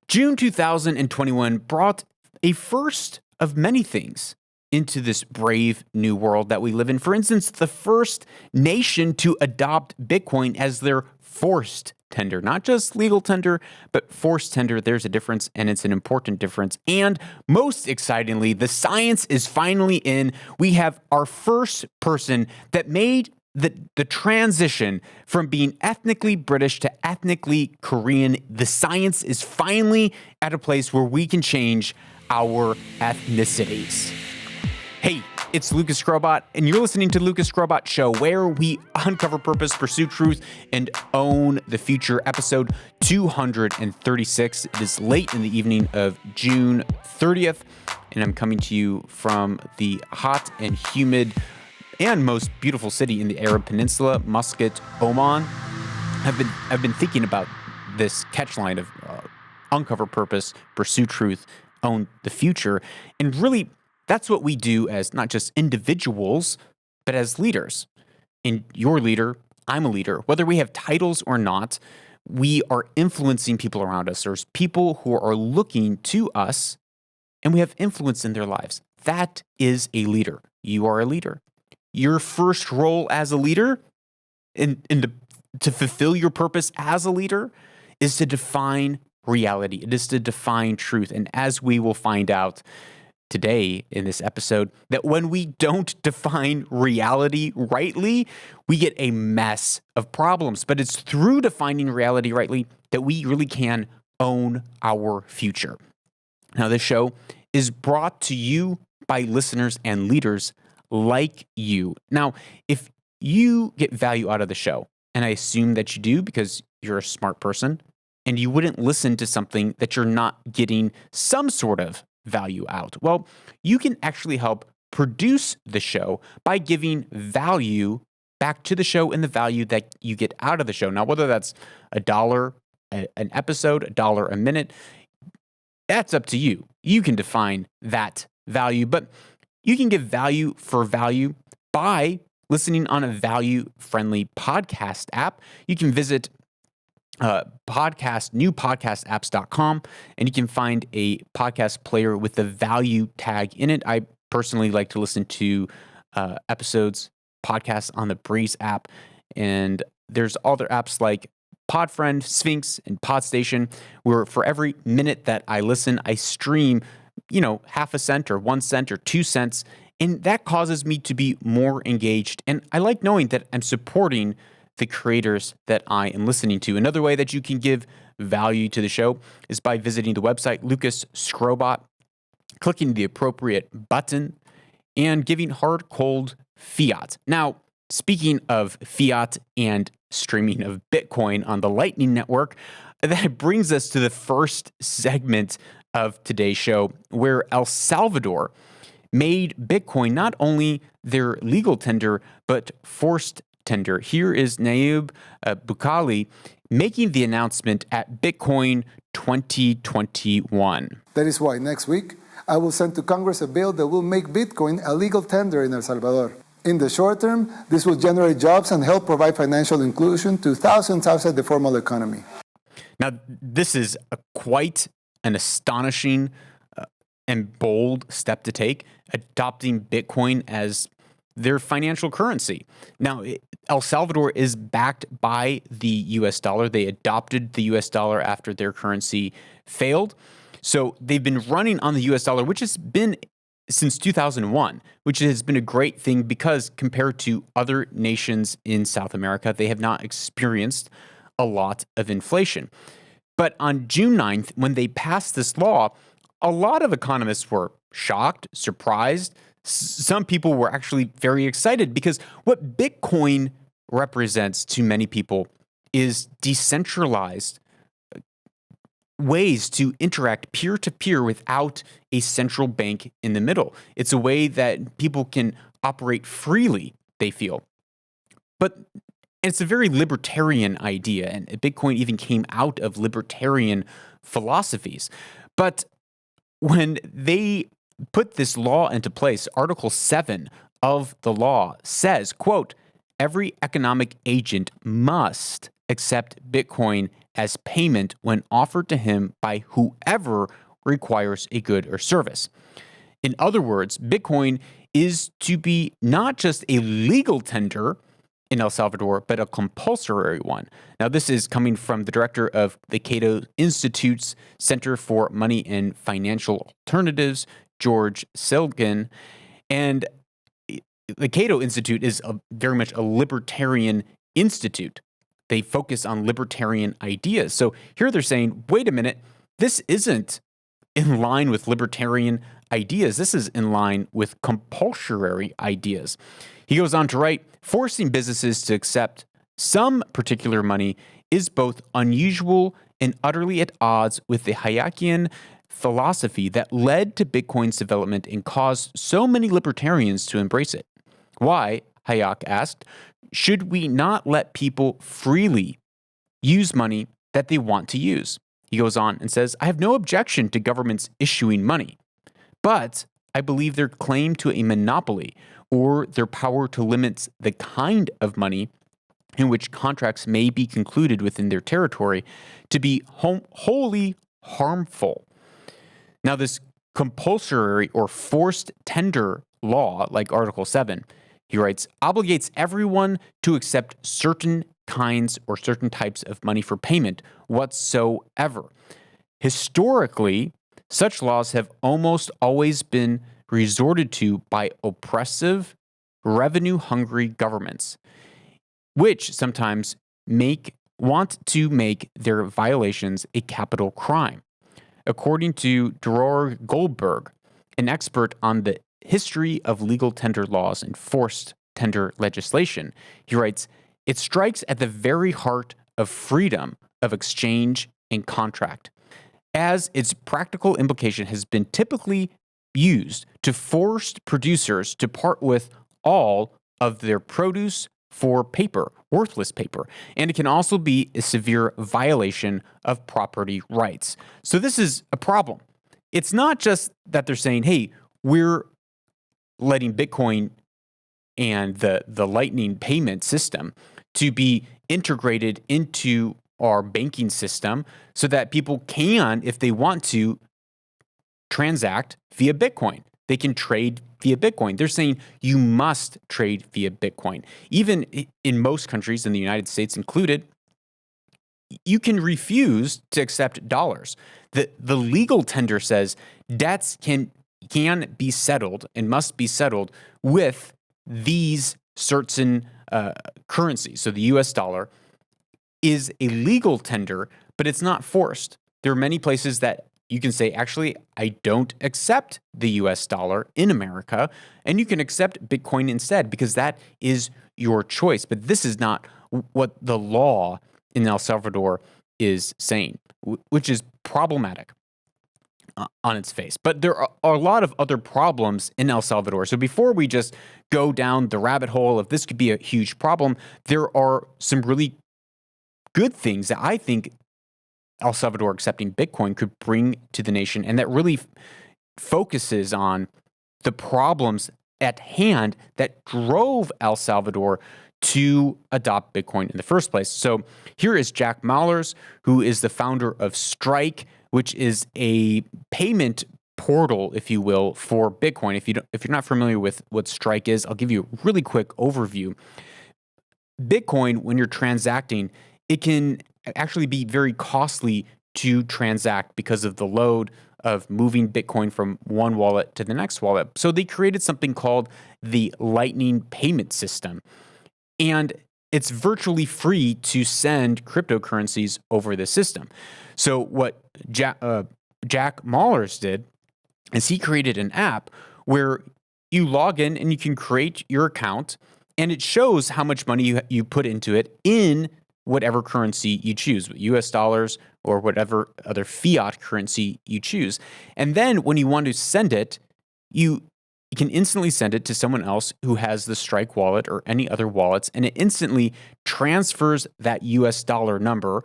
June 2021 brought a first of many things into this brave new world that we live in. For instance, the first nation to adopt Bitcoin as their forced tender, not just legal tender, but forced tender. There's a difference, and it's an important difference. And most excitingly, the science is finally in. We have our first person that made the transition from being ethnically British to ethnically Korean. The science is finally at a place where we can change our ethnicities. Hey, it's Lucas Skrobot, and you're listening to the Lucas Skrobot Show, where we uncover purpose, pursue truth, and own the future. Episode 236. It is late in the evening of June 30th, and I'm coming to you from the hot and humid and most beautiful city in the Arab Peninsula, Muscat, Oman. I've been thinking about this catchline of uncover purpose, pursue truth, own the future, and really that's what we do as not just individuals, but as leaders. And you're a leader, I'm a leader. Whether we have titles or not, we are influencing people around us. There's people who are looking to us, and we have influence in their lives. That is a leader. You are a leader. Your first role as a leader, and to fulfill your purpose as a leader, is to define reality. It is to define truth. And as we will find out today in this episode, that when we don't define reality rightly, we get a mess of problems. But it's through defining reality rightly that we really can own our future. Now, this show is brought to you by listeners and leaders like you. Now, if you get value out of the show, and I assume that you do because you're a smart person, and you wouldn't listen to something that you're not getting some sort of value out. Well, you can actually help produce the show by giving value back to the show and the value that you get out of the show. Now, whether that's $1 an episode, $1 a minute, that's up to you. You can define that value, but you can give value for value by listening on a value-friendly podcast app. You can visit newpodcastapps.com, and you can find a podcast player with the value tag in it. I personally like to listen to podcasts on the Breeze app, and there's other apps like Podfriend, Sphinx, and Podstation, where for every minute that I listen, I stream, half a cent or 1 cent or 2 cents, and that causes me to be more engaged. And I like knowing that I'm supporting the creators that I am listening to. Another way that you can give value to the show is by visiting the website Lucas Skrobot, clicking the appropriate button, and giving hard, cold fiat. Now, speaking of fiat and streaming of Bitcoin on the Lightning Network, that brings us to the first segment of today's show, where El Salvador made Bitcoin not only their legal tender, but forced tender. Here is Nayib Bukele making the announcement at Bitcoin 2021. That is why next week I will send to Congress a bill that will make Bitcoin a legal tender in El Salvador. In the short term, this will generate jobs and help provide financial inclusion to thousands outside the formal economy. Now, this is quite an astonishing and bold step to take, adopting Bitcoin as their financial currency. Now, El Salvador is backed by the US dollar. They adopted the US dollar after their currency failed. So they've been running on the US dollar, which has been since 2001, which has been a great thing because compared to other nations in South America, they have not experienced a lot of inflation. But on June 9th, when they passed this law, a lot of economists were shocked, surprised. Some people were actually very excited because what Bitcoin represents to many people is decentralized ways to interact peer-to-peer without a central bank in the middle. It's a way that people can operate freely, they feel. But it's a very libertarian idea, and Bitcoin even came out of libertarian philosophies. But when they put this law into place, Article 7 of the law says, quote, every economic agent must accept Bitcoin as payment when offered to him by whoever requires a good or service. In other words, Bitcoin is to be not just a legal tender in El Salvador, but a compulsory one. Now, this is coming from the director of the Cato Institute's Center for Money and Financial Alternatives, George Silgen. And the Cato Institute is very much a libertarian institute. They focus on libertarian ideas. So here they're saying, wait a minute, this isn't in line with libertarian ideas. This is in line with compulsory ideas. He goes on to write, forcing businesses to accept some particular money is both unusual and utterly at odds with the Hayekian philosophy that led to Bitcoin's development and caused so many libertarians to embrace it. Why, Hayek asked, should we not let people freely use money that they want to use? He goes on and says, I have no objection to governments issuing money, but I believe their claim to a monopoly or their power to limit the kind of money in which contracts may be concluded within their territory to be wholly harmful. Now, this compulsory or forced tender law, like Article 7, he writes, obligates everyone to accept certain kinds or certain types of money for payment whatsoever. Historically, such laws have almost always been resorted to by oppressive, revenue-hungry governments, which sometimes want to make their violations a capital crime. According to Dror Goldberg, an expert on the history of legal tender laws and forced tender legislation, he writes, it strikes at the very heart of freedom of exchange and contract, as its practical implication has been typically used to force producers to part with all of their produce for paper, worthless paper. And it can also be a severe violation of property rights. So this is a problem. It's not just that they're saying, hey, we're letting Bitcoin and the Lightning payment system to be integrated into our banking system so that people can, if they want to, transact via Bitcoin. They can trade via Bitcoin. They're saying you must trade via Bitcoin. Even in most countries, in the United States included, you can refuse to accept dollars. The legal tender says debts can be settled and must be settled with these certain currencies. So the US dollar is a legal tender, but it's not forced. There are many places that you can say, actually, I don't accept the US dollar in America, and you can accept Bitcoin instead because that is your choice. But this is not what the law in El Salvador is saying, which is problematic on its face. But there are a lot of other problems in El Salvador. So before we just go down the rabbit hole of this could be a huge problem, there are some really good things that I think El Salvador accepting Bitcoin could bring to the nation, and that really focuses on the problems at hand that drove El Salvador to adopt Bitcoin in the first place. So here is Jack Mallers, who is the founder of Strike, which is a payment portal, if you will, for Bitcoin. If you're not familiar with what Strike is, I'll give you a really quick overview. Bitcoin, when you're transacting, it can actually be very costly to transact because of the load of moving Bitcoin from one wallet to the next wallet. So they created something called the Lightning payment system. And it's virtually free to send cryptocurrencies over the system. So what Jack Mallers did is he created an app where you log in and you can create your account, and it shows how much money you put into it in whatever currency you choose, US dollars or whatever other fiat currency you choose. And then when you want to send it, you can instantly send it to someone else who has the Strike wallet or any other wallets, and it instantly transfers that US dollar number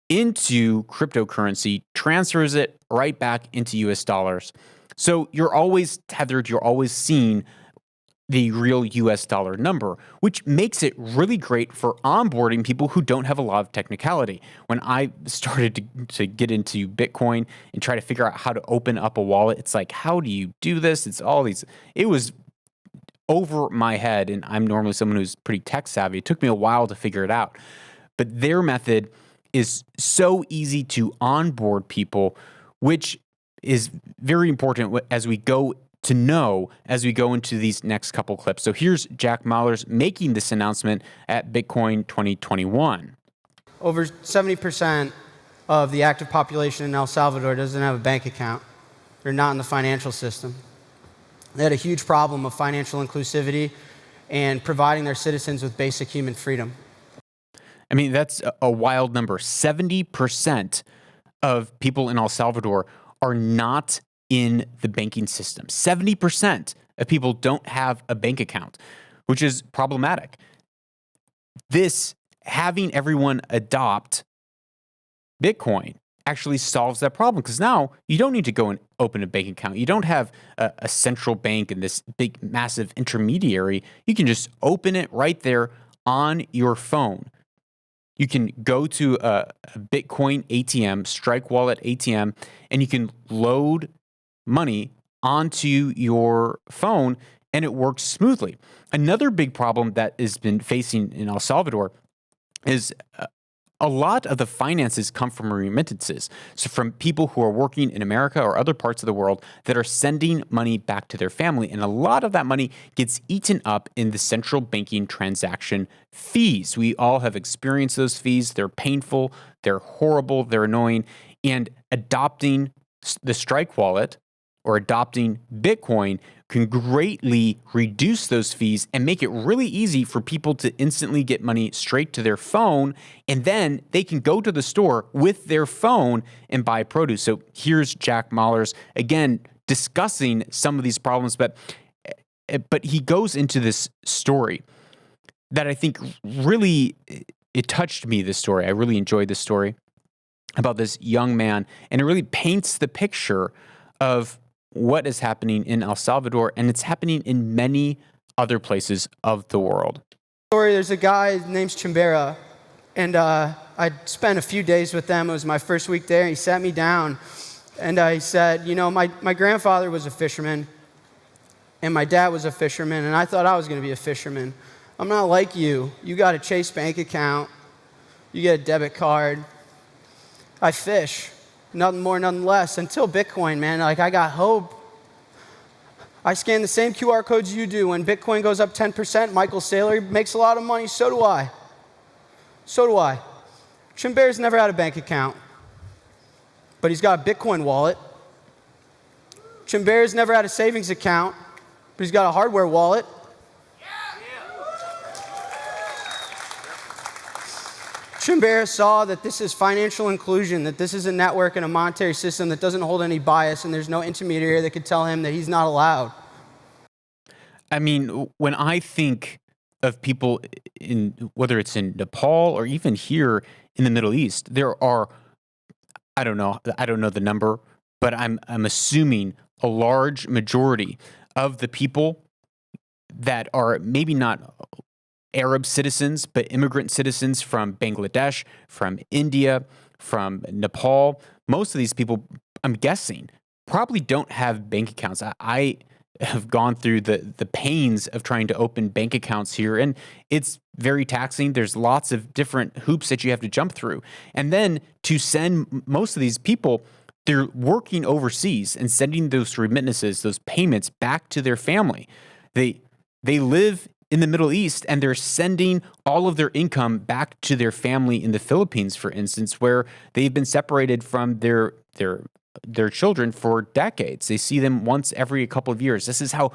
into cryptocurrency, transfers it right back into US dollars. So you're always tethered, you're always seeing the real US dollar number, which makes it really great for onboarding people who don't have a lot of technicality. When I started to get into Bitcoin and try to figure out how to open up a wallet, it's like, how do you do this? It was over my head, and I'm normally someone who's pretty tech savvy. It took me a while to figure it out. But their method is so easy to onboard people, which is very important as we go into these next couple clips. So here's Jack Mallers making this announcement at Bitcoin 2021. Over 70% of the active population in El Salvador doesn't have a bank account. They're not in the financial system. They had a huge problem of financial inclusivity and providing their citizens with basic human freedom. I mean, that's a wild number. 70% of people in El Salvador are not in the banking system. 70% of people don't have a bank account, which is problematic. Having everyone adopt Bitcoin actually solves that problem, because now you don't need to go and open a bank account. You don't have a central bank and this big, massive intermediary. You can just open it right there on your phone. You can go to a Bitcoin ATM, Strike Wallet ATM, and you can load money onto your phone, and it works smoothly. Another big problem that has been facing in El Salvador is a lot of the finances come from remittances. So from people who are working in America or other parts of the world that are sending money back to their family. And a lot of that money gets eaten up in the central banking transaction fees. We all have experienced those fees. They're painful, they're horrible, they're annoying. And adopting the Strike Wallet or adopting Bitcoin can greatly reduce those fees and make it really easy for people to instantly get money straight to their phone, and then they can go to the store with their phone and buy produce. So here's Jack Mallers again discussing some of these problems, but he goes into this story that I think really, it touched me, this story. I really enjoyed this story about this young man, and it really paints the picture of what is happening in El Salvador, and it's happening in many other places of the world. There's a guy, his name's Chimbera, and I spent a few days with them. It was my first week there. He sat me down, and he said, my grandfather was a fisherman, and my dad was a fisherman, and I thought I was going to be a fisherman. I'm not like you. You got a Chase bank account. You get a debit card. I fish. Nothing more, nothing less. Until Bitcoin, man, I got hope. I scan the same QR codes you do. When Bitcoin goes up 10%, Michael Saylor makes a lot of money. So do I. Chimbera's never had a bank account, but he's got a Bitcoin wallet. Chimbera's never had a savings account, but he's got a hardware wallet. Chimbera saw that this is financial inclusion, that this is a network and a monetary system that doesn't hold any bias, and there's no intermediary that could tell him that he's not allowed. I mean, when I think of people whether it's in Nepal or even here in the Middle East, there are, I don't know the number, but I'm assuming a large majority of the people that are maybe not Arab citizens, but immigrant citizens from Bangladesh, from India, from Nepal. Most of these people, I'm guessing, probably don't have bank accounts. I have gone through the pains of trying to open bank accounts here, and it's very taxing. There's lots of different hoops that you have to jump through. And then to send most of these people, they're working overseas and sending those remittances, those payments back to their family. They live in the Middle East, and they're sending all of their income back to their family in the Philippines, for instance, where they've been separated from their children for decades. They see them once every couple of years. This is how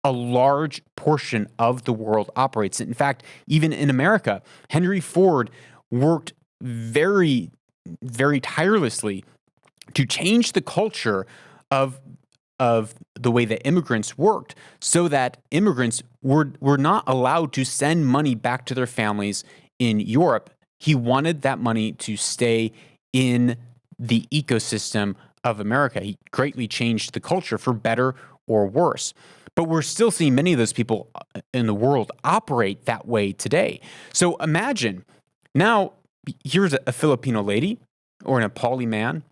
a large portion of the world operates. In fact, even in America, Henry Ford worked very, very tirelessly to change the culture of the way that immigrants worked, so that immigrants were not allowed to send money back to their families in Europe. He wanted that money to stay in the ecosystem of America. He greatly changed the culture for better or worse. But we're still seeing many of those people in the world operate that way today. So imagine now here's a Filipino lady or a Nepali man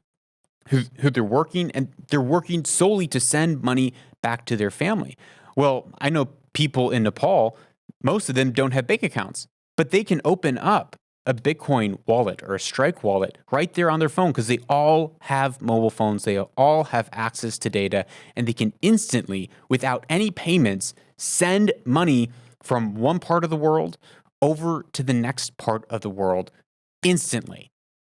who they're working, and they're working solely to send money back to their family. Well, I know people in Nepal, most of them don't have bank accounts, but they can open up a Bitcoin wallet or a Strike wallet right there on their phone because they all have mobile phones. They all have access to data, and they can instantly, without any payments, send money from one part of the world over to the next part of the world instantly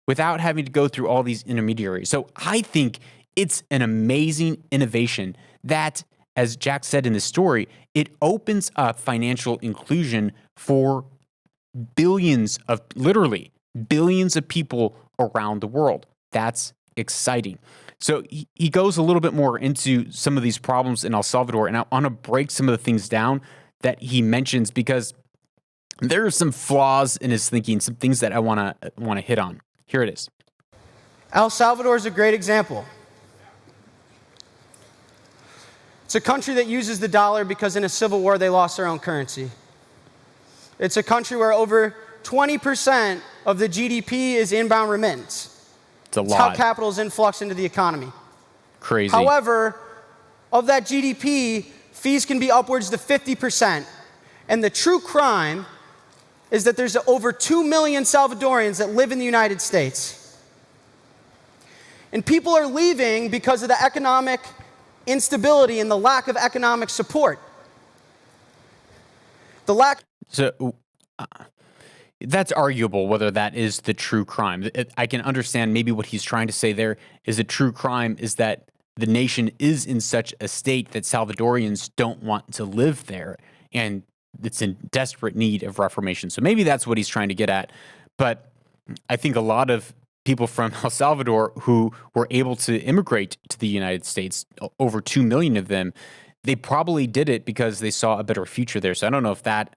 without having to go through all these intermediaries. So I think it's an amazing innovation that, as Jack said in the story, it opens up financial inclusion for literally billions of people around the world. That's exciting. So he goes a little bit more into some of these problems in El Salvador, and I want to break some of the things down that he mentions because there are some flaws in his thinking, some things that I want to hit on. Here it is. El Salvador is a great example. It's a country that uses the dollar because in a civil war they lost their own currency. It's a country where over 20% of the GDP is inbound remittance. It's a lot. It's how capital is influx into the economy. Crazy. However, of that GDP, fees can be upwards to 50%. And the true crime is that there's over 2 million Salvadorians that live in the United States. And people are leaving because of the economic instability and the lack of economic support. So that's arguable whether that is the true crime. I can understand maybe what he's trying to say there is the true crime is that the nation is in such a state that Salvadorians don't want to live there, and it's in desperate need of reformation. So maybe that's what he's trying to get at. But I think a lot of people from El Salvador who were able to immigrate to the United States, over 2 million of them, they probably did it because they saw a better future there. So I don't know if that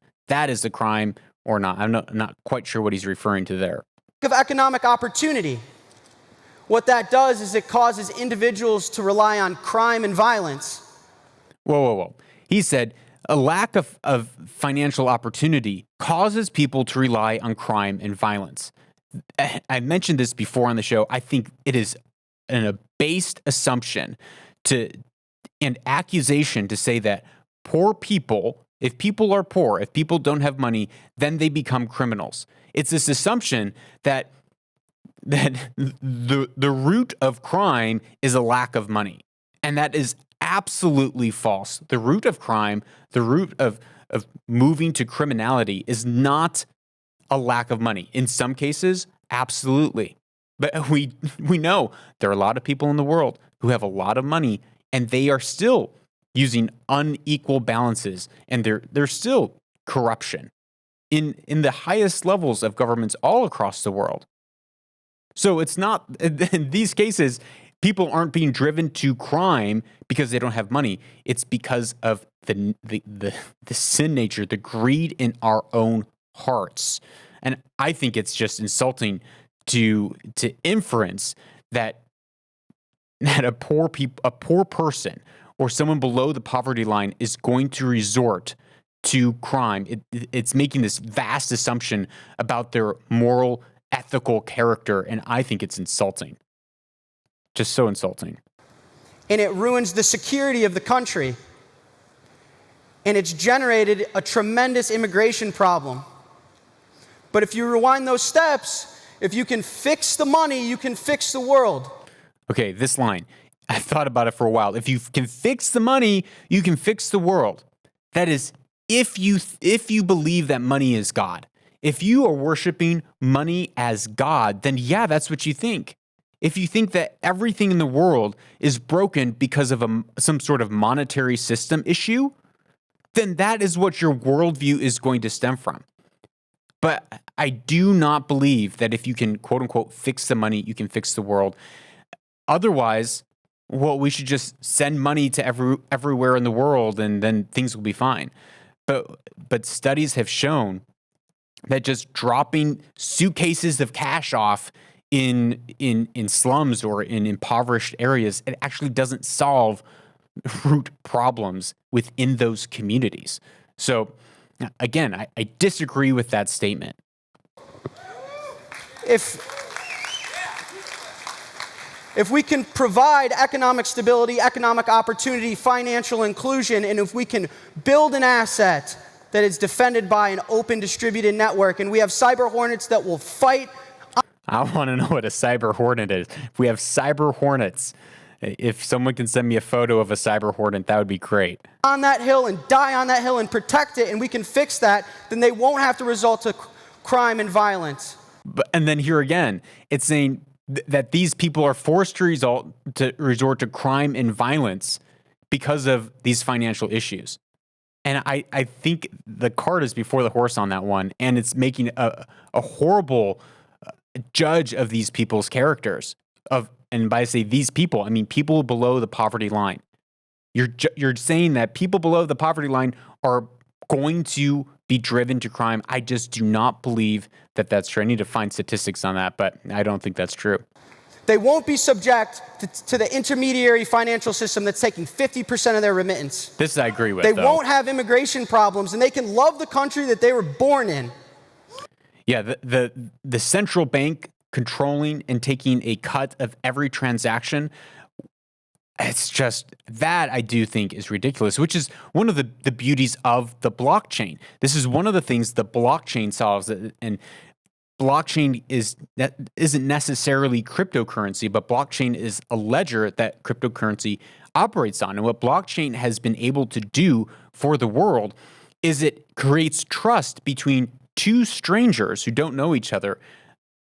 is a crime or not. I'm not quite sure what he's referring to there. Of economic opportunity. What that does is it causes individuals to rely on crime and violence. Whoa. He said a lack of financial opportunity causes people to rely on crime and violence. I mentioned this before on the show. I think it is a based assumption and accusation to say that poor people, if people are poor, if people don't have money, then they become criminals. It's this assumption that the root of crime is a lack of money. And that is absolutely false. The root of crime, the root of moving to criminality is not a lack of money. In some cases, absolutely. But we know there are a lot of people in the world who have a lot of money and they are still using unequal balances, and there's still corruption in the highest levels of governments all across the world. So it's not, in these cases, people aren't being driven to crime because they don't have money. It's because of the sin nature, the greed in our own hearts. And I think it's just insulting to inference that a poor person or someone below the poverty line is going to resort to crime. It's making this vast assumption about their moral, ethical character, and I think it's insulting. Just so insulting. And it ruins the security of the country. And it's generated a tremendous immigration problem. But if you rewind those steps, if you can fix the money, you can fix the world. Okay, this line, I've thought about it for a while. If you can fix the money, you can fix the world. That is, if you believe that money is God. If you are worshiping money as God, then yeah, that's what you think. If you think that everything in the world is broken because of some sort of monetary system issue, then that is what your worldview is going to stem from. But I do not believe that if you can, quote unquote, fix the money, you can fix the world. Otherwise, well, we should just send money to everywhere in the world and then things will be fine. But studies have shown that just dropping suitcases of cash off in slums or in impoverished areas, it actually doesn't solve root problems within those communities. So again, I disagree with that statement. If we can provide economic stability, economic opportunity, financial inclusion, and if we can build an asset that is defended by an open distributed network, and we have cyber hornets that will fight. I want to know what a cyber hornet is. If we have cyber hornets, if someone can send me a photo of a cyber hornet, that would be great. On that hill and die on that hill and protect it, and we can fix that, then they won't have to resort to crime and violence. And then here again, it's saying that these people are forced to resort to crime and violence because of these financial issues. And I think the cart is before the horse on that one, and it's making a horrible judge of these people's characters. And by I say these people, I mean people below the poverty line. You're saying that people below the poverty line are going to be driven to crime. I just do not believe that that's true. I need to find statistics on that, but I don't think that's true. They won't be subject to the intermediary financial system that's taking 50% of their remittance. This I agree with. They won't have immigration problems, and they can love the country that they were born in. Yeah, the central bank controlling and taking a cut of every transaction, it's just that I do think is ridiculous, which is one of the beauties of the blockchain. This is one of the things the blockchain solves, and blockchain isn't necessarily cryptocurrency, but blockchain is a ledger that cryptocurrency operates on. And what blockchain has been able to do for the world is it creates trust between two strangers who don't know each other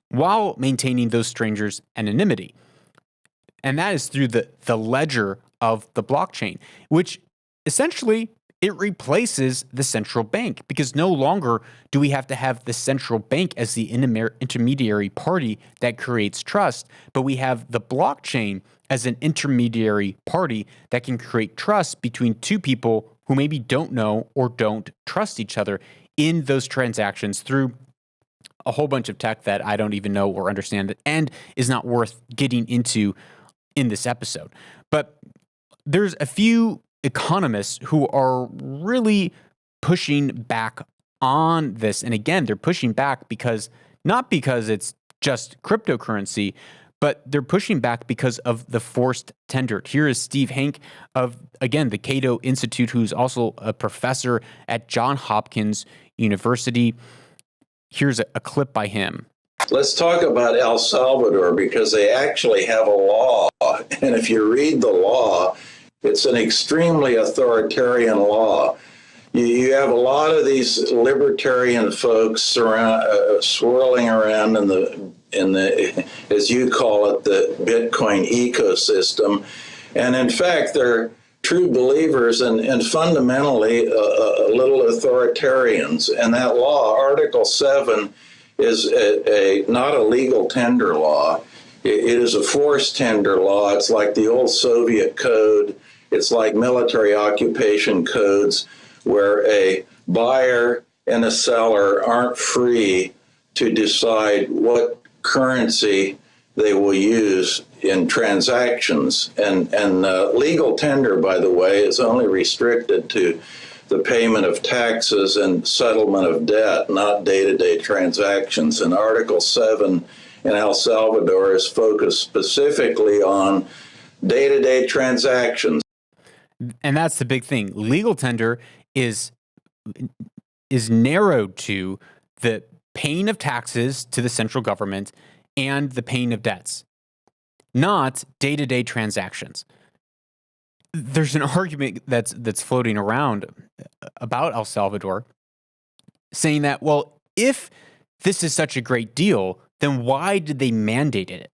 while maintaining those strangers' anonymity. And that is through the ledger of the blockchain, which essentially it replaces the central bank, because no longer do we have to have the central bank as the intermediary party that creates trust, but we have the blockchain as an intermediary party that can create trust between two people who maybe don't know or don't trust each other in those transactions through a whole bunch of tech that I don't even know or understand and is not worth getting into in this episode. But there's a few economists who are really pushing back on this. And again, they're pushing back not because it's just cryptocurrency, but they're pushing back because of the forced tender. Here is Steve Hanke of, again, the Cato Institute, who's also a professor at Johns Hopkins University. Here's a clip by him. Let's talk about El Salvador, because they actually have a law. And if you read the law, it's an extremely authoritarian law. You have a lot of these libertarian folks swirling around in the, as you call it, the Bitcoin ecosystem. And in fact, they're true believers and fundamentally a little authoritarians. And that law, Article 7, is not a legal tender law. It is a forced tender law. It's like the old Soviet code. It's like military occupation codes, where a buyer and a seller aren't free to decide what currency they will use in transactions. And legal tender, by the way, is only restricted to the payment of taxes and settlement of debt, not day-to-day transactions. And Article 7 in El Salvador is focused specifically on day-to-day transactions. And that's the big thing. Legal tender is narrowed to the paying of taxes to the central government and the paying of debts, not day-to-day transactions. There's an argument that's floating around about El Salvador saying that, well, if this is such a great deal, then why did they mandate it?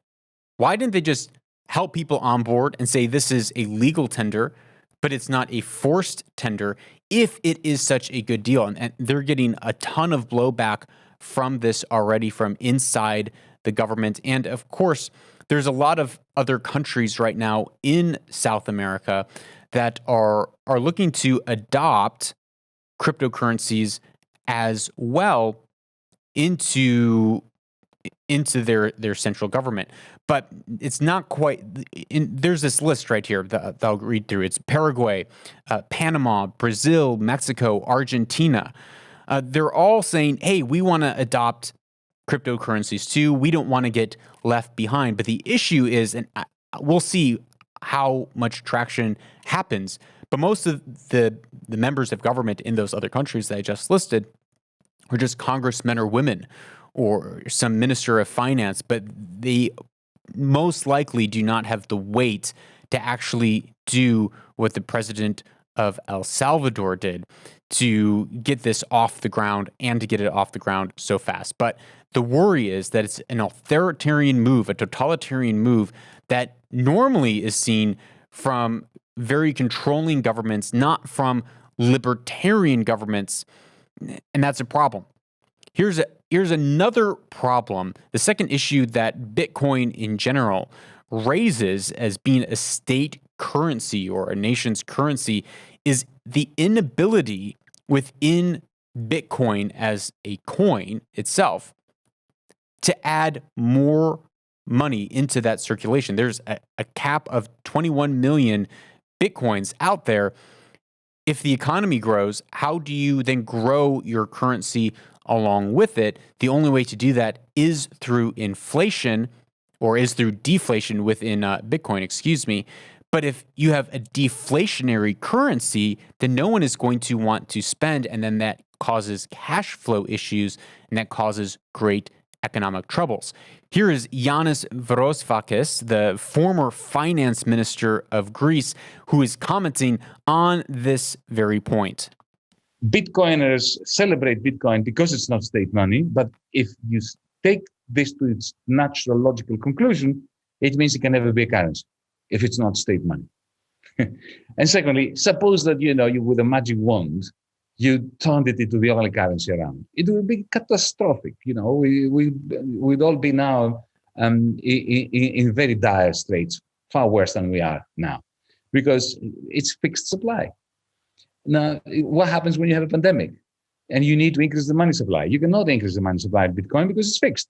Why didn't they just help people on board and say this is a legal tender, but it's not a forced tender if it is such a good deal? And they're getting a ton of blowback from this already from inside the government. And of course, there's a lot of other countries right now in South America that are looking to adopt cryptocurrencies as well into into their central government. But it's not quite. There's this list right here that I'll read through. It's Paraguay, Panama, Brazil, Mexico, Argentina. They're all saying, hey, we want to adopt cryptocurrencies too. We don't want to get left behind. But the issue is, and we'll see how much traction happens, but most of the members of government in those other countries that I just listed are just congressmen or women or some minister of finance, but they most likely do not have the weight to actually do what the president of El Salvador did to get this off the ground and to get it off the ground so fast. But the worry is that it's an authoritarian move, a totalitarian move that normally is seen from very controlling governments, not from libertarian governments, and that's a problem. Here's another problem. The second issue that Bitcoin in general raises as being a state currency or a nation's currency is the inability within Bitcoin as a coin itself to add more money into that circulation. There's a cap of 21 million Bitcoins out there. If the economy grows, how do you then grow your currency along with it? The only way to do that is through inflation, or is through deflation within Bitcoin, But if you have a deflationary currency, then no one is going to want to spend, and then that causes cash flow issues, and that causes great economic troubles. Here is Yanis Varousfakis, the former finance minister of Greece, who is commenting on this very point. Bitcoiners celebrate Bitcoin because it's not state money, but if you take this to its natural logical conclusion, it means it can never be a currency if it's not state money. And secondly, suppose that, you with a magic wand, you turned it into the only currency around. It would be catastrophic. We'd all be now in very dire straits, far worse than we are now, because it's fixed supply. Now, what happens when you have a pandemic and you need to increase the money supply? You cannot increase the money supply of Bitcoin because it's fixed.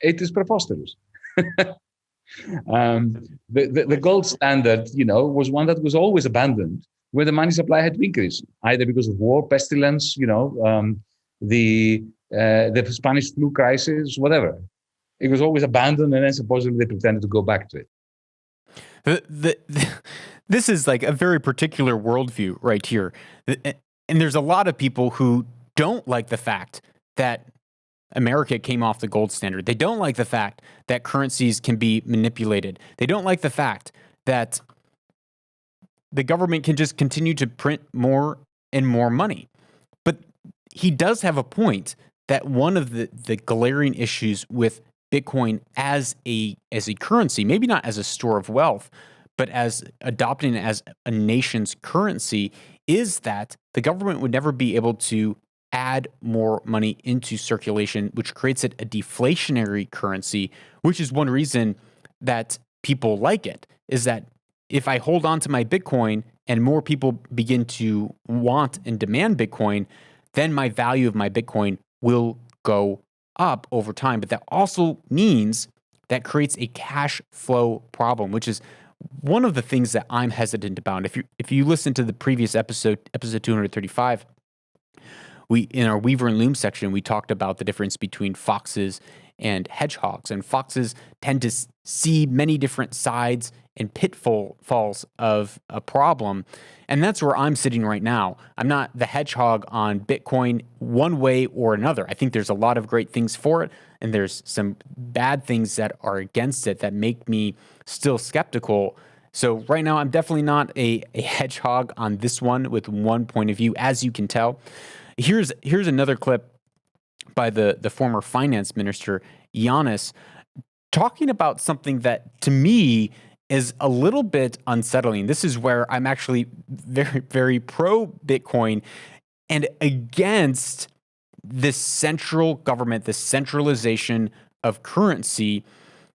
It is preposterous. The gold standard, was one that was always abandoned where the money supply had to increase, either because of war, pestilence, the Spanish flu crisis, whatever. It was always abandoned, and then supposedly they pretended to go back to it. This is like a very particular worldview right here. And there's a lot of people who don't like the fact that America came off the gold standard. They don't like the fact that currencies can be manipulated. They don't like the fact that the government can just continue to print more and more money. But he does have a point that one of the glaring issues with Bitcoin as a currency, maybe not as a store of wealth, but as adopting it as a nation's currency, is that the government would never be able to add more money into circulation, which creates it a deflationary currency, which is one reason that people like it, is that if I hold on to my Bitcoin and more people begin to want and demand Bitcoin, then my value of my Bitcoin will go up over time. But that also means that creates a cash flow problem, which is one of the things that I'm hesitant about. If you listen to the previous episode 235, in our Weaver and Loom section, we talked about the difference between foxes and hedgehogs. And foxes tend to see many different sides and pitfalls of a problem. And that's where I'm sitting right now. I'm not the hedgehog on Bitcoin one way or another. I think there's a lot of great things for it, and there's some bad things that are against it that make me still skeptical. So right now, I'm definitely not a hedgehog on this one with one point of view, as you can tell. Here's another clip by the former finance minister, Yanis, talking about something that, to me, is a little bit unsettling. This is where I'm actually very, very pro-Bitcoin and against this central government, this centralization of currency,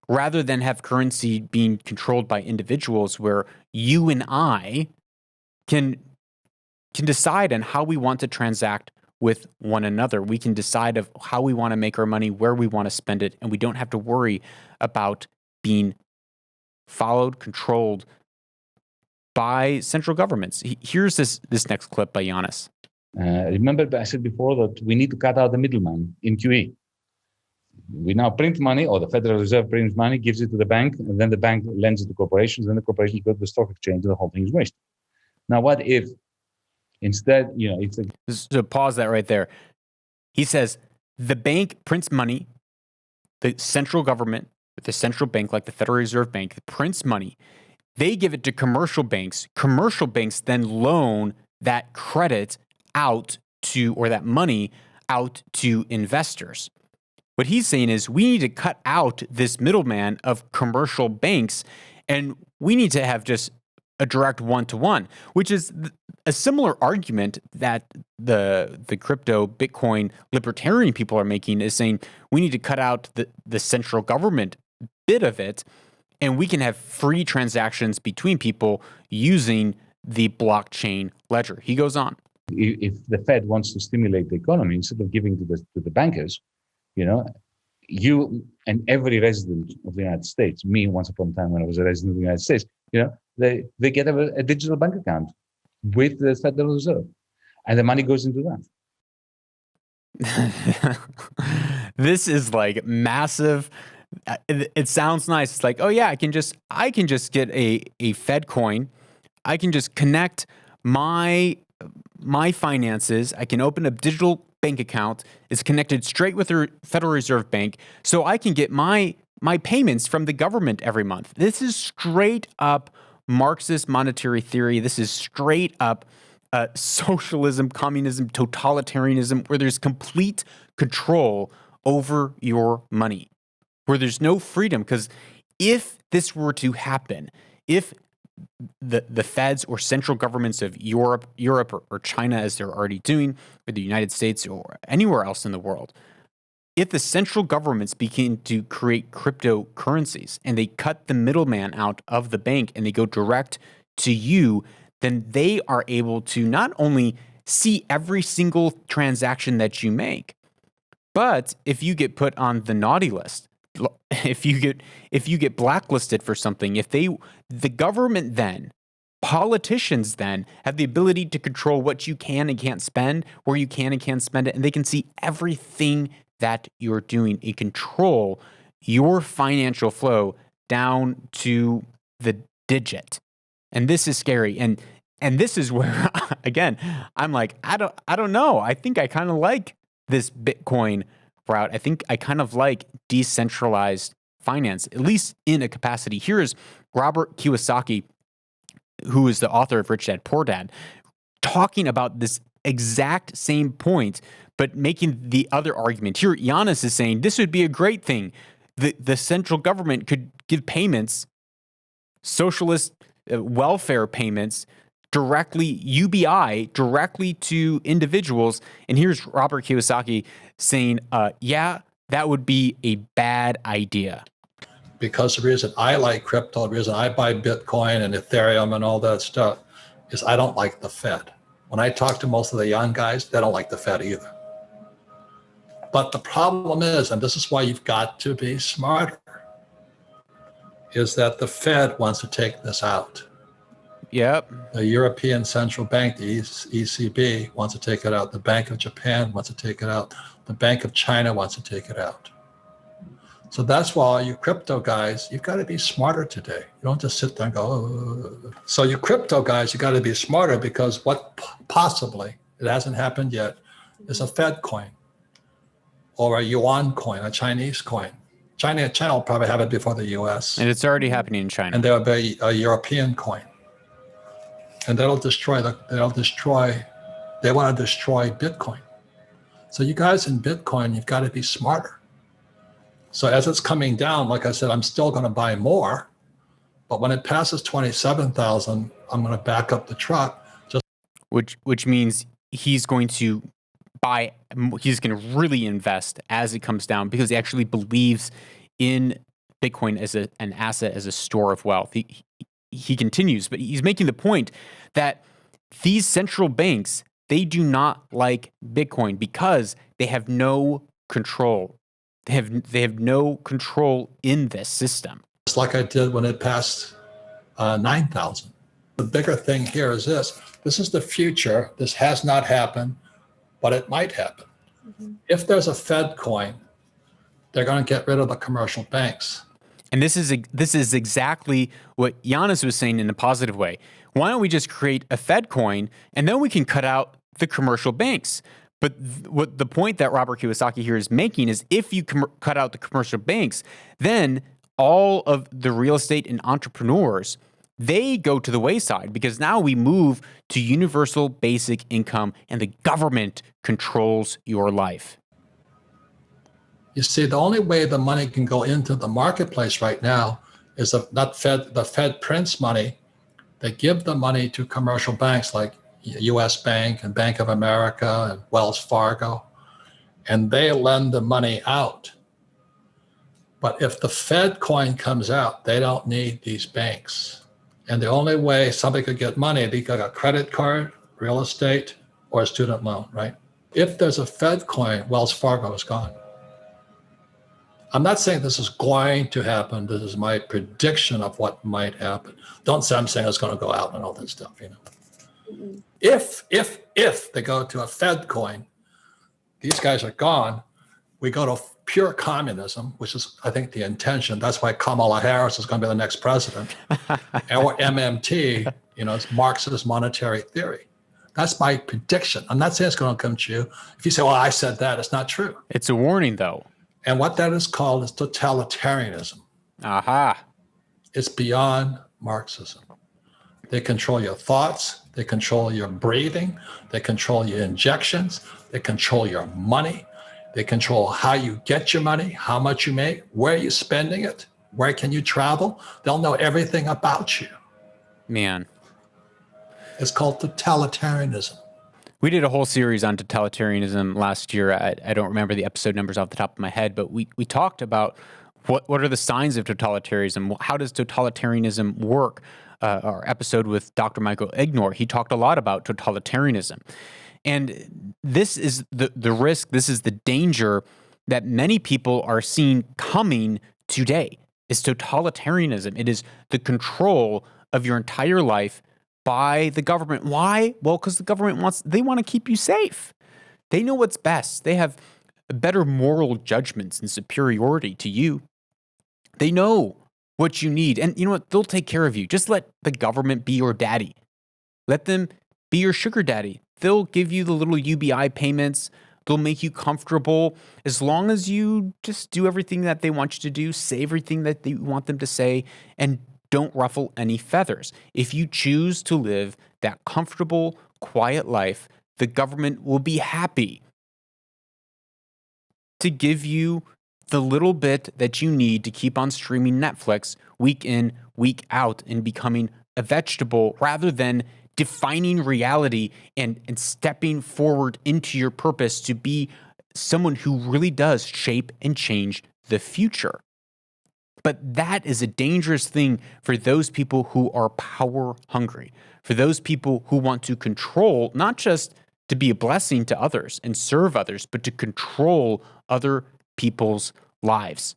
rather than have currency being controlled by individuals where you and I can decide on how we want to transact with one another. We can decide of how we want to make our money, where we want to spend it, and we don't have to worry about being followed, controlled by central governments. Here's this next clip by Yanis. Remember, I said before that we need to cut out the middleman in QE. We now print money, or the Federal Reserve prints money, gives it to the bank, and then the bank lends it to corporations, and the corporations go to the stock exchange, and the whole thing is wasted. Now, what if instead, So pause that right there. He says the bank prints money, the central government, the central bank, like the Federal Reserve Bank, prints money. They give it to commercial banks. Commercial banks then loan that credit out to, or that money out to investors. What he's saying is we need to cut out this middleman of commercial banks, and we need to have just a direct one-to-one, which is a similar argument that the crypto Bitcoin libertarian people are making, is saying we need to cut out the central government bit of it, and we can have free transactions between people using the blockchain ledger. He goes on. If the Fed wants to stimulate the economy, instead of giving to the bankers, you and every resident of the United States, me once upon a time when I was a resident of the United States, they get a digital bank account with the Federal Reserve, and the money goes into that. This is like massive. It sounds nice. It's like, oh yeah, I can just get a Fed coin. I can just connect my finances. I can open a digital bank account. It's connected straight with the Federal Reserve Bank, so I can get my payments from the government every month. This is straight up Marxist monetary theory. This is straight up socialism, communism, totalitarianism, where there's complete control over your money, where there's no freedom. Because if this were to happen, if the feds or central governments of Europe or China, as they're already doing, or the United States or anywhere else in the world, if the central governments begin to create cryptocurrencies and they cut the middleman out of the bank and they go direct to you, then they are able to not only see every single transaction that you make, but if you get put on the naughty list, if you get blacklisted for something, the government then, politicians then have the ability to control what you can and can't spend, where you can and can't spend it, and they can see everything that you're doing and control your financial flow down to the digit. And this is scary. And this is where, again, I'm like, I don't know. I think I kind of like this Bitcoin route. I think I kind of like decentralized finance, at least in a capacity. Here is Robert Kiyosaki, who is the author of Rich Dad, Poor Dad, talking about this exact same point, but making the other argument. Here, Yanis is saying this would be a great thing. The central government could give payments, socialist welfare payments, directly, UBI, directly to individuals. And here's Robert Kiyosaki saying, yeah, that would be a bad idea. Because the reason I like crypto, the reason I buy Bitcoin and Ethereum and all that stuff is I don't like the Fed. When I talk to most of the young guys, they don't like the Fed either. But the problem is, and this is why you've got to be smarter, is that the Fed wants to take this out. Yep. The European Central Bank, the ECB, wants to take it out. The Bank of Japan wants to take it out. The Bank of China wants to take it out. So that's why you crypto guys, you've got to be smarter today. You don't just sit there and go, oh. So you crypto guys, you got to be smarter, because what possibly, it hasn't happened yet, is a Fed coin or a yuan coin, a Chinese coin. China will probably have it before the US. And it's already happening in China. And there'll be a European coin. And they want to destroy Bitcoin. So you guys in Bitcoin, you've got to be smarter. So as it's coming down, like I said, I'm still going to buy more, but when it passes 27,000, I'm going to back up the truck. Which means he's going to really invest as it comes down, because he actually believes in Bitcoin as an asset, as a store of wealth. He continues, but he's making the point that these central banks, they do not like Bitcoin because they have no control. They have no control in this system. It's like I did when it passed 9,000. The bigger thing here is this. This is the future. This has not happened, but it might happen. If there's a Fed coin, they're going to get rid of the commercial banks. And this is exactly what Yanis was saying in a positive way. Why don't we just create a Fed coin and then we can cut out the commercial banks? But what the point that Robert Kiyosaki here is making is if you cut out the commercial banks, then all of the real estate and entrepreneurs, they go to the wayside because now we move to universal basic income and the government controls your life. You see, the only way the money can go into the marketplace right now is the Fed prints money. They give the money to commercial banks like U.S. Bank and Bank of America and Wells Fargo, and they lend the money out. But if the Fed coin comes out, they don't need these banks. And the only way somebody could get money, they got a credit card, real estate, or a student loan, right? If there's a Fed coin, Wells Fargo is gone. I'm not saying this is going to happen. This is my prediction of what might happen. Don't say I'm saying it's going to go out and all that stuff, you know. If they go to a Fed coin, these guys are gone. We go to pure communism, which is, I think, the intention. That's why Kamala Harris is going to be the next president. Or MMT, you know, it's Marxist monetary theory. That's my prediction. I'm not saying it's going to come true. If you say, well, I said that, it's not true. It's a warning, though. And what that is called is totalitarianism. Aha. It's beyond Marxism. They control your thoughts. They control your breathing. They control your injections. They control your money. They control how you get your money, how much you make, where you're spending it, where can you travel. They'll know everything about you. Man. It's called totalitarianism. We did a whole series on totalitarianism last year. I don't remember the episode numbers off the top of my head, but we talked about what are the signs of totalitarianism? How does totalitarianism work? Our episode with Dr. Michael Ignor, he talked a lot about totalitarianism. And this is the risk, this is the danger that many people are seeing coming today, is totalitarianism. It is the control of your entire life by the government. Why? Well, because the government they want to keep you safe. They know what's best. They have better moral judgments and superiority to you. They know what you need. And you know what? They'll take care of you. Just let the government be your daddy. Let them be your sugar daddy. They'll give you the little UBI payments. They'll make you comfortable as long as you just do everything that they want you to do, say everything that they want them to say, and don't ruffle any feathers. If you choose to live that comfortable, quiet life, the government will be happy to give you the little bit that you need to keep on streaming Netflix week in, week out, and becoming a vegetable rather than defining reality and stepping forward into your purpose to be someone who really does shape and change the future. But that is a dangerous thing for those people who are power hungry, for those people who want to control, not just to be a blessing to others and serve others, but to control other people's lives.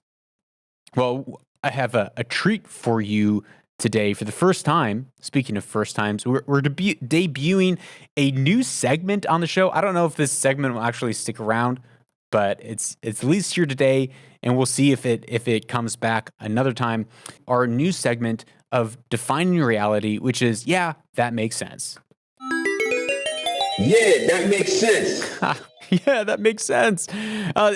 Well, I have a treat for you today. For the first time, speaking of first times, we're debuting a new segment on the show. I don't know if this segment will actually stick around, but it's at least here today, and we'll see if it comes back another time. Our new segment of Defining Reality, which is, yeah, that makes sense. Yeah, that makes sense. Yeah, that makes sense.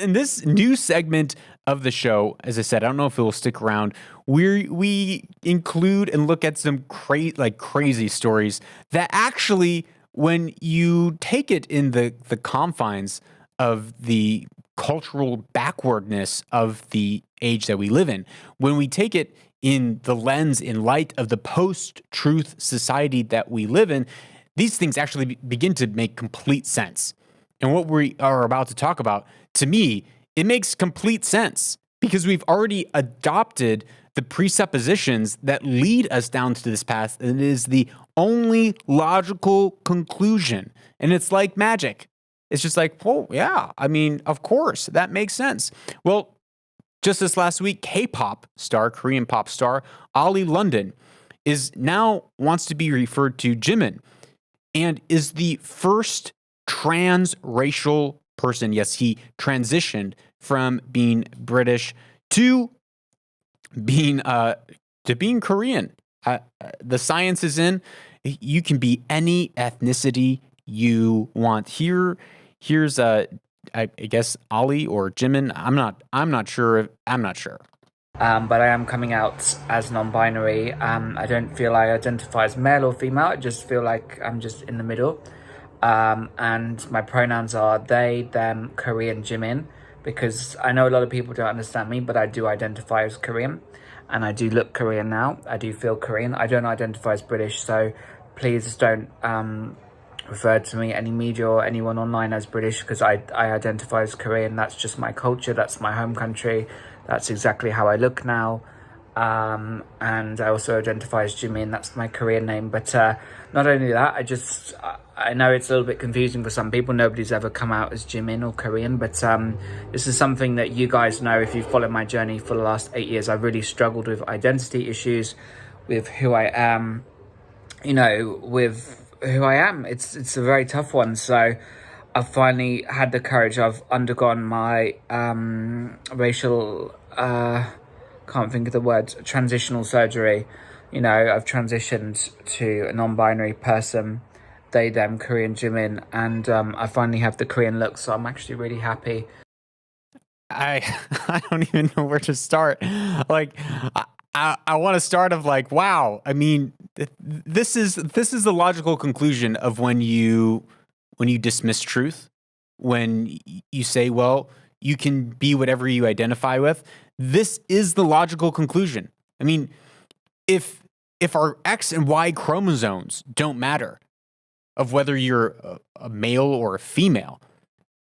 In this new segment of the show, as I said, I don't know if it will stick around. We include and look at some crazy stories that actually, when you take it in the confines of the cultural backwardness of the age that we live in, when we take it in the lens, in light of the post-truth society that we live in, these things actually begin to make complete sense. And what we are about to talk about, to me, it makes complete sense because we've already adopted the presuppositions that lead us down to this path, and it is the only logical conclusion. And it's like magic. It's just like, well, yeah, I mean, of course, that makes sense. Well, just this last week, K-pop star, Korean pop star, Ali London wants to be referred to Jimin, and is the first trans-racial person. Yes, he transitioned from being British to being Korean. The science is in. You can be any ethnicity you want. Here's I guess Ali or Jimin. I'm not sure. But I am coming out as non-binary. I don't feel I identify as male or female. I just feel like I'm just in the middle. And my pronouns are they, them, Korean, Jimin, because I know a lot of people don't understand me, but I do identify as Korean, and I do look Korean now. I do feel Korean. I don't identify as British, so please don't refer to me, any media or anyone online, as British, because I identify as Korean. That's just my culture. That's my home country. That's exactly how I look now. And I also identify as Jimin. That's my Korean name. But not only that, I know it's a little bit confusing for some people. Nobody's ever come out as Jimin or Korean, but this is something that you guys know if you've followed my journey for the last 8 years. I've really struggled with identity issues, with who I am, with who I am. It's a very tough one. So I've finally had the courage. I've undergone my racial, can't think of the word, transitional surgery. I've transitioned to a non-binary person, they, them, Korean, Jimin, and I finally have the Korean look, so I'm actually really happy. I don't even know where to start. Like, I want to start of like, wow. I mean, this is the logical conclusion of when you dismiss truth, when you say, well, you can be whatever you identify with. This is the logical conclusion. I mean, if our X and Y chromosomes don't matter, of whether you're a male or a female,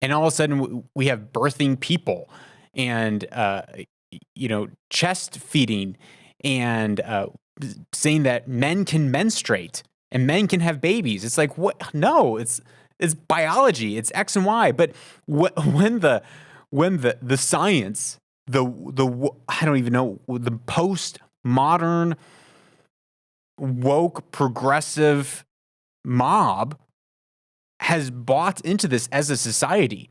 and all of a sudden we have birthing people and chest feeding and saying that men can menstruate and men can have babies. It's like, what? No, it's biology. It's X and Y. But when the science, I don't even know, the postmodern woke progressive mob has bought into this as a society,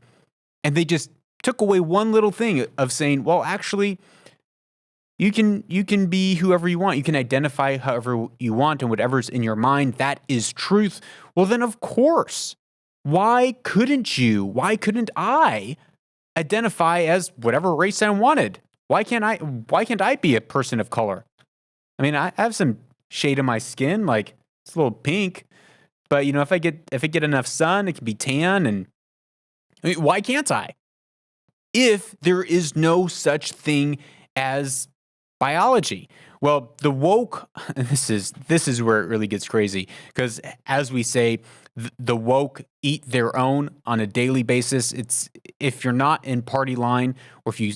and they just took away one little thing of saying, well, actually, you can be whoever you want. You can identify however you want, and whatever's in your mind, that is truth. Well, then, of course, why couldn't I identify as whatever race I wanted? Why can't I be a person of color? I mean, I have some shade in my skin, like it's a little pink, but if I get enough sun, it can be tan. And I mean, why can't I? If there is no such thing as biology. Well, the woke, and this is where it really gets crazy, because as we say, the woke eat their own on a daily basis. It's, if you're not in party line, or if you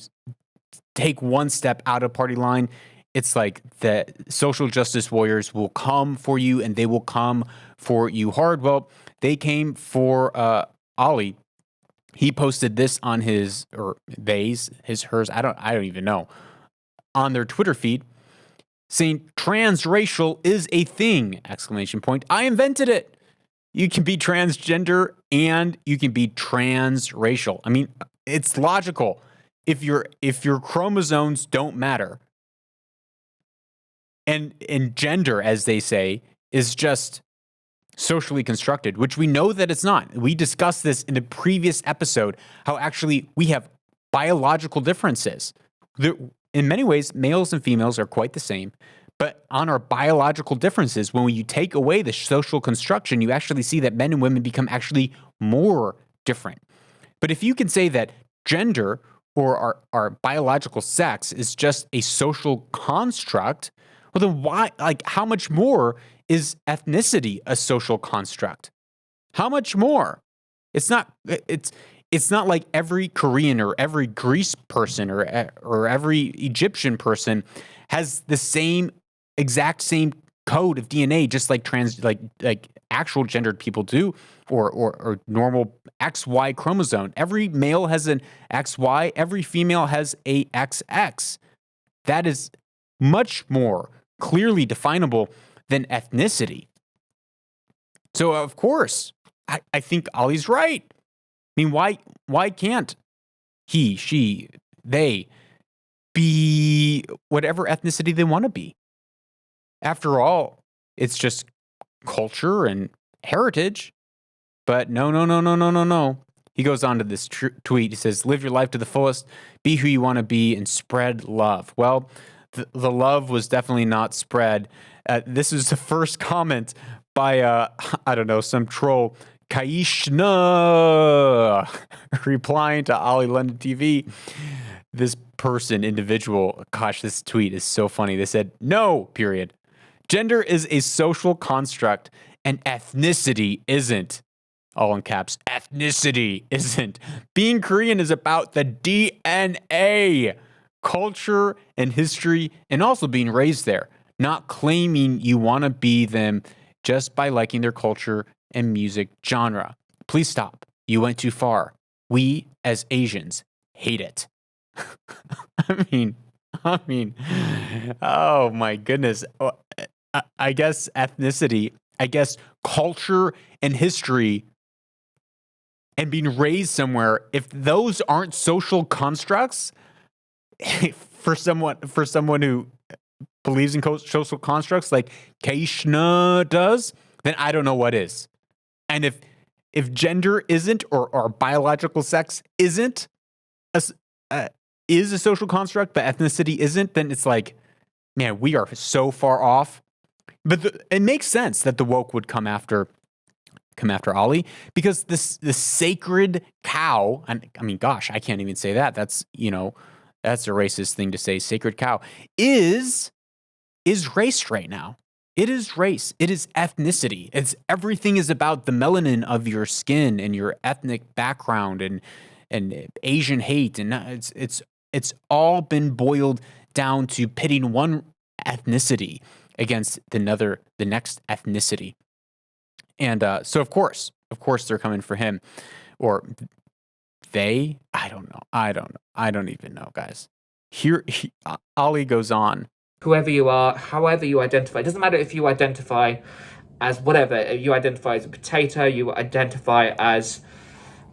take one step out of party line, it's like the social justice warriors will come for you, and they will come for you hard. Well, they came for Ali. He posted this on his, or they's, his, hers, I don't even know, on their Twitter feed, saying transracial is a thing! ! I invented it. You can be transgender and you can be transracial. I mean, it's logical. If your chromosomes don't matter, and gender, as they say, is just socially constructed, which we know that it's not. We discussed this in a previous episode, how actually we have biological differences. In many ways, males and females are quite the same, but on our biological differences, when you take away the social construction, you actually see that men and women become actually more different. But if you can say that gender or our biological sex is just a social construct, well then why, like, how much more is ethnicity a social construct? How much more? It's not like every Korean or every Greece person or every Egyptian person has the exact same code of DNA, just like like actual gendered people do, or normal XY chromosome. Every male has an XY, every female has a XX. That is much more clearly definable than ethnicity. So of course, I think Ali's right. I mean, why can't he, she, they be whatever ethnicity they want to be? After all, it's just culture and heritage. But no. He goes on to this tweet. He says, live your life to the fullest, be who you want to be, and spread love. Well, the love was definitely not spread. This is the first comment by, I don't know, some troll, Kaishna, replying to Ali London TV. This individual, gosh, this tweet is so funny. They said, no, period. Gender is a social construct and ethnicity isn't. All in caps, ethnicity isn't. Being Korean is about the DNA, culture and history, and also being raised there, not claiming you want to be them just by liking their culture and music genre. Please stop. You went too far. We, as Asians, hate it. I mean, oh my goodness. I guess ethnicity, I guess culture and history and being raised somewhere, if those aren't social constructs for someone who believes in social constructs like Kaishna does, then I don't know what is. And if gender isn't, or biological sex isn't is a social construct, but ethnicity isn't, then it's like, man, we are so far off. But it makes sense that the woke would come after Ali, because this sacred cow, and I mean, gosh, I can't even say that. That's a racist thing to say. Sacred cow is race right now. It is race. It is ethnicity. Everything is about the melanin of your skin and your ethnic background and Asian hate, and it's all been boiled down to pitting one ethnicity against the next ethnicity. And so of course they're coming for him, or they. I don't know. I don't even know, guys. Ali goes on. Whoever you are, however you identify, it doesn't matter if you identify as whatever. You identify as a potato, you identify as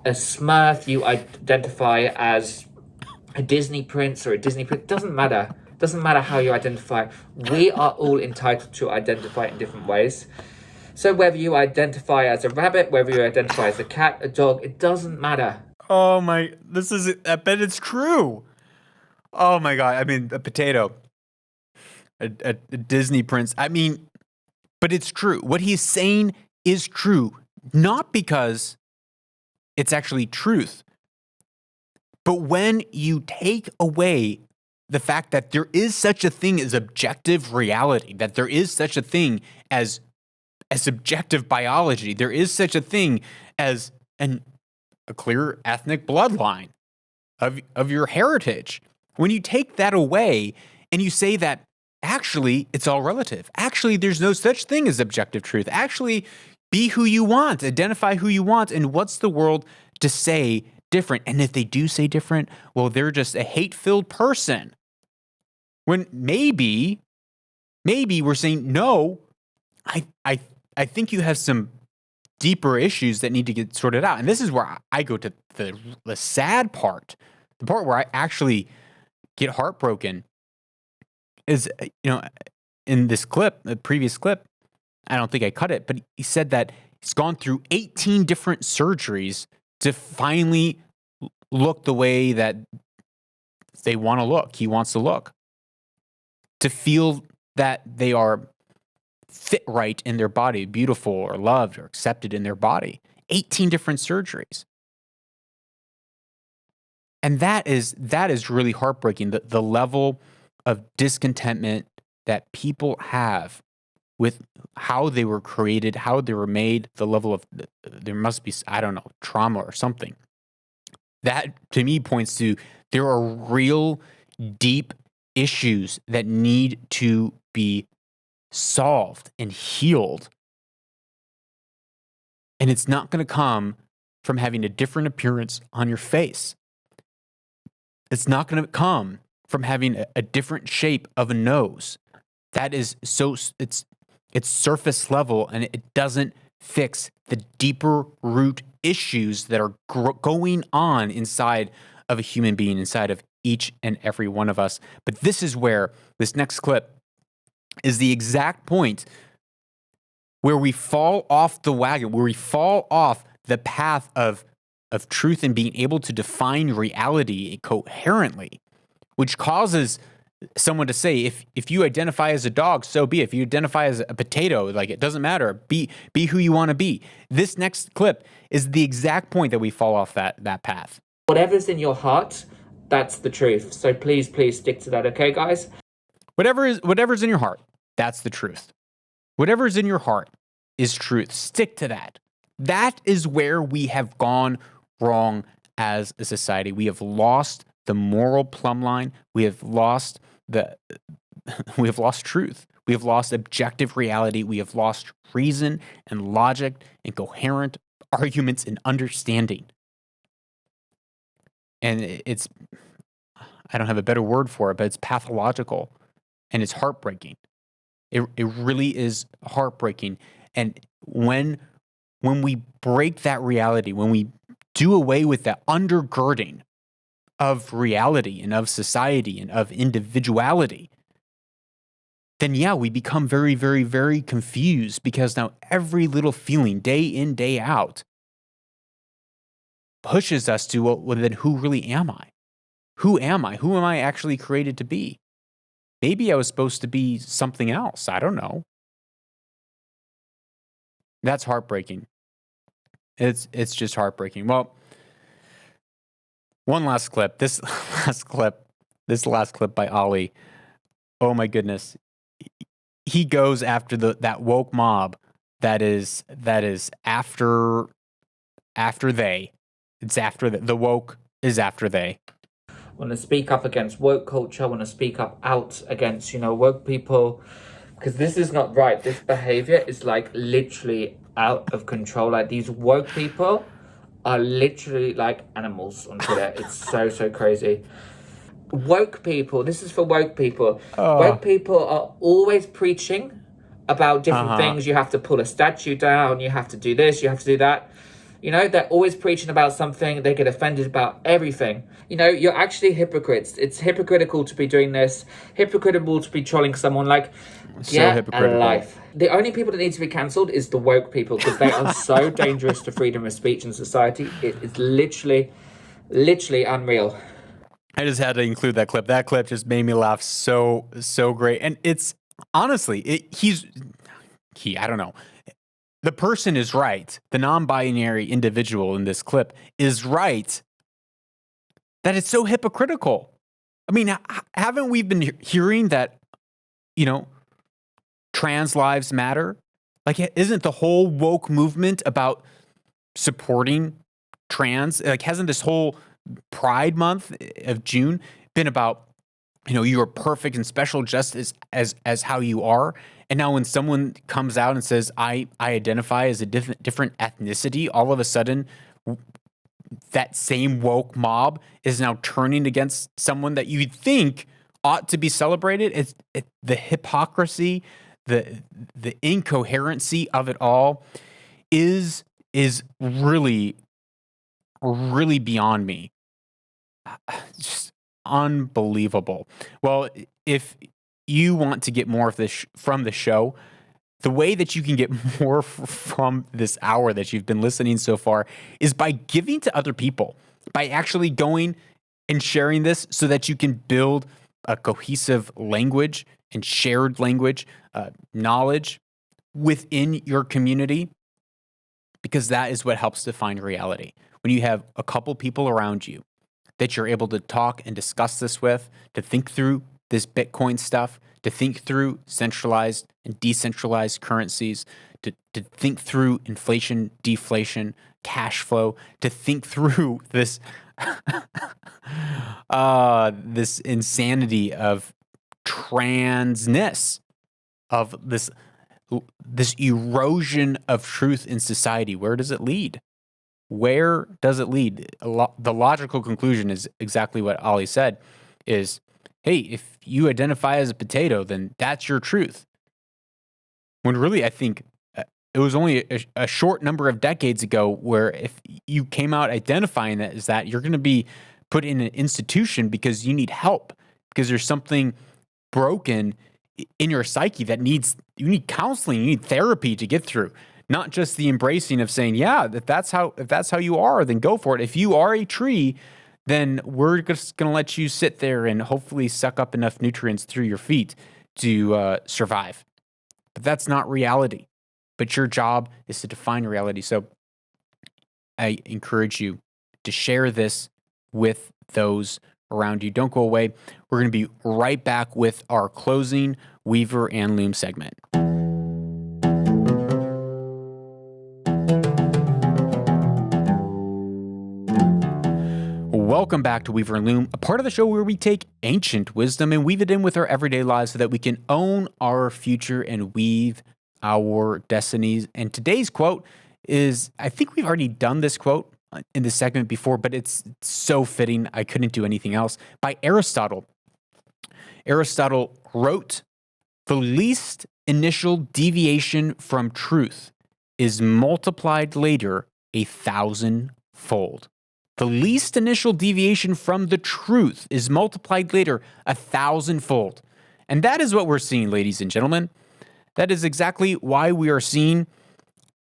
a Smurf, you identify as a Disney prince or a Disney prince. Doesn't matter. Doesn't matter how you identify. We are all entitled to identify in different ways. So whether you identify as a rabbit, whether you identify as a cat, a dog, it doesn't matter. Oh my, I bet it's true. Oh my God. I mean, a potato, a Disney prince. I mean, but it's true. What he's saying is true, not because it's actually truth, but when you take away the fact that there is such a thing as objective reality, that there is such a thing as objective biology, there is such a thing as a clear ethnic bloodline of your heritage. When you take that away and you say that actually it's all relative, actually there's no such thing as objective truth, actually be who you want, identify who you want, and what's the world to say different? And if they do say different, well, they're just a hate-filled person. When maybe we're saying, no, I think you have some deeper issues that need to get sorted out. And this is where I go to the sad part, the part where I actually get heartbroken is, in this clip, the previous clip, I don't think I cut it, but he said that he's gone through 18 different surgeries to finally look the way that they want to look. He wants to look. To feel that they are fit right in their body, beautiful or loved or accepted in their body. 18 different surgeries. And that is really heartbreaking, the level of discontentment that people have with how they were created, how they were made, the level of, there must be, I don't know, trauma or something. That, to me, points to there are real, deep issues that need to be solved and healed. And it's not going to come from having a different appearance on your face. It's not going to come from having a different shape of a nose. That is it's surface level, and it doesn't fix the deeper root issues that are going on inside of a human being, inside of each and every one of us. But this is where this next clip is the exact point where we fall off the wagon, where we fall off the path of truth and being able to define reality coherently, which causes someone to say, if you identify as a dog, so be it. If you identify as a potato, like, it doesn't matter. Be who you want to be. This next clip is the exact point that we fall off that path. Whatever's in your heart, that's the truth. So please stick to that, okay, guys? Whatever's in your heart, that's the truth. Whatever's in your heart is truth. Stick to that. That is where we have gone wrong as a society. We have lost the moral plumb line. We have lost truth. We have lost objective reality. We have lost reason and logic and coherent arguments and understanding. And I don't have a better word for it, but it's pathological and it's heartbreaking. It really is heartbreaking. And when we break that reality, when we do away with that undergirding of reality and of society and of individuality, then yeah, we become very, very, very confused, because now every little feeling, day in, day out, pushes us to, well, then who really am I? Who am I? Who am I actually created to be? Maybe I was supposed to be something else. I don't know. That's heartbreaking. It's just heartbreaking. Well, one last clip. This last clip by Ali. Oh my goodness. He goes after that woke mob that is after they. It's after the woke is after they. I want to speak up against woke culture. I want to speak up out against, woke people, because this is not right. This behavior is like literally out of control. Like, these woke people are literally like animals on Twitter. It's so crazy. Woke people, this is for woke people. Woke people are always preaching about different things. You have to pull a statue down, you have to do this, you have to do that. They're always preaching about something. They get offended about everything. You're actually hypocrites. It's hypocritical to be doing this. Hypocritical to be trolling someone. Like, get a life. The only people that need to be cancelled is the woke people, because they are so dangerous to freedom of speech in society. It is literally unreal. I just had to include that clip. That clip just made me laugh so great. And it's honestly, I don't know. The person is right. The non-binary individual in this clip is right that it's so hypocritical. I mean, haven't we been hearing that, trans lives matter? Like, isn't the whole woke movement about supporting trans? Like, hasn't this whole Pride Month of June been about, you are perfect and special just as how you are? And now when someone comes out and says, I identify as a different ethnicity, all of a sudden that same woke mob is now turning against someone that you think ought to be celebrated. It's the hypocrisy, the incoherency of it all is really, really beyond me. Just unbelievable. Well, if you want to get more of this from the show, the way that you can get more from this hour that you've been listening so far is by giving to other people, by actually going and sharing this so that you can build a cohesive language and shared language, knowledge within your community, because that is what helps define reality. When you have a couple people around you that you're able to talk and discuss this with, to think through this Bitcoin stuff, to think through centralized and decentralized currencies, to think through inflation, deflation, cash flow, to think through this this insanity of transness. of this erosion of truth in society. Where does it lead? Where does it lead? The logical conclusion is exactly what Ali said, is, hey, if you identify as a potato, then that's your truth. When really, I think it was only a short number of decades ago where if you came out identifying that as that, you're going to be put in an institution because you need help, because there's something broken in your psyche that you need counseling, you need therapy to get through. Not just the embracing of saying, yeah, if that's how you are, then go for it. If you are a tree, then we're just going to let you sit there and hopefully suck up enough nutrients through your feet to survive. But that's not reality. But your job is to define reality. So I encourage you to share this with those around you. Don't go away. We're going to be right back with our closing Weaver and Loom segment. Welcome back to Weaver and Loom, a part of the show where we take ancient wisdom and weave it in with our everyday lives so that we can own our future and weave our destinies. And today's quote is, I think we've already done this quote in this segment before, but it's so fitting. I couldn't do anything else. By Aristotle. Aristotle wrote, "The least initial deviation from truth is multiplied later 1,000-fold." The least initial deviation from the truth is multiplied later 1,000-fold. And that is what we're seeing, ladies and gentlemen. That is exactly why we are seeing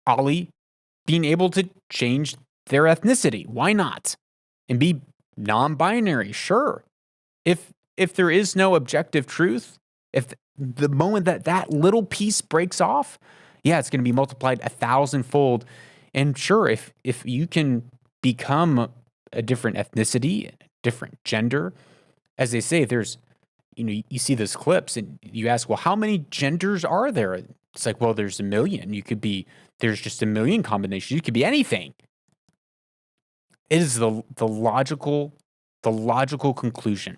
Ali being able to change their ethnicity. Why not? And be non-binary, sure. If there is no objective truth, if the moment that little piece breaks off, yeah, it's going to be multiplied 1,000-fold. And sure, if you can become a different ethnicity, different gender, as they say, there's, you see those clips and you ask, well, how many genders are there? It's like, well, there's 1 million. There's just 1 million combinations. You could be anything. It is the logical conclusion.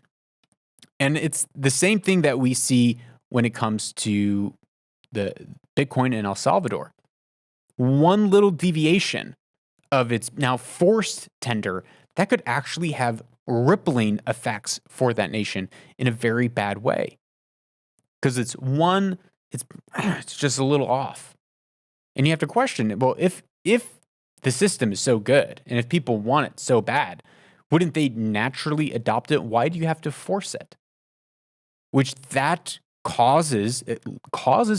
And it's the same thing that we see when it comes to the Bitcoin in El Salvador. One little deviation of its now forced tender, that could actually have rippling effects for that nation in a very bad way. Because it's just a little off. And you have to question, well, if the system is so good and if people want it so bad, wouldn't they naturally adopt it? Why do you have to force it? Which that causes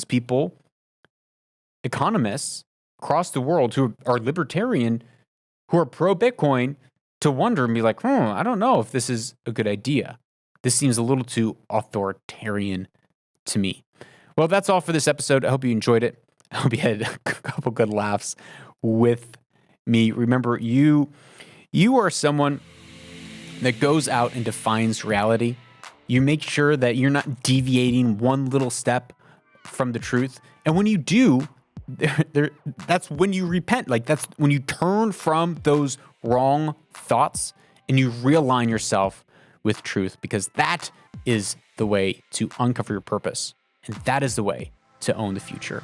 people, economists across the world who are libertarian, who are pro-Bitcoin, to wonder and be like, I don't know if this is a good idea. This seems a little too authoritarian to me. Well, that's all for this episode. I hope you enjoyed it. I hope you had a couple good laughs with me. Remember, you are someone that goes out and defines reality. You make sure that you're not deviating one little step from the truth. And when you do, that's when you repent. Like, that's when you turn from those wrong thoughts and you realign yourself with truth, because that is the way to uncover your purpose. And that is the way to own the future.